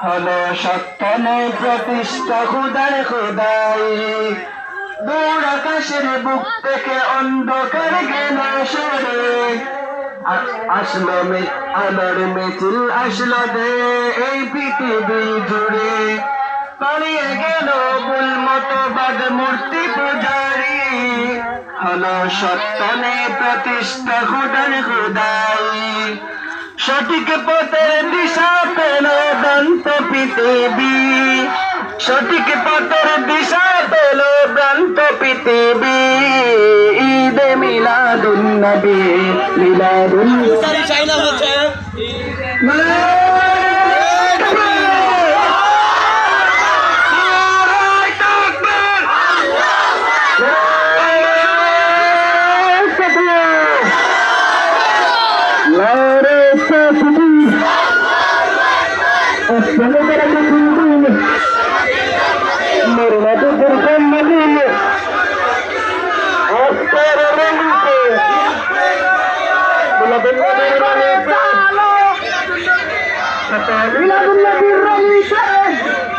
হলো সত্য নয় প্রতিষ্ঠা খুদার খুদাই। দূর আকাশের বুক থেকে অন্ধকার গেল সরে, আসলো আলোর মিছিল আসলো দে এই পৃথিবী জুড়ে। পালিয়ে গেল ভুল মতবাদ মূর্তি পূজারি, হলো সত্য নেই প্রতিষ্ঠা খুদার খুদাই। সঠিক পথের দিশা পেল ভ্রান্ত পৃথিবী, সঠিক পথের দিশা পেল ভ্রান্ত পৃথিবী। ঈদে মিলাদুন নবী মিলাদুন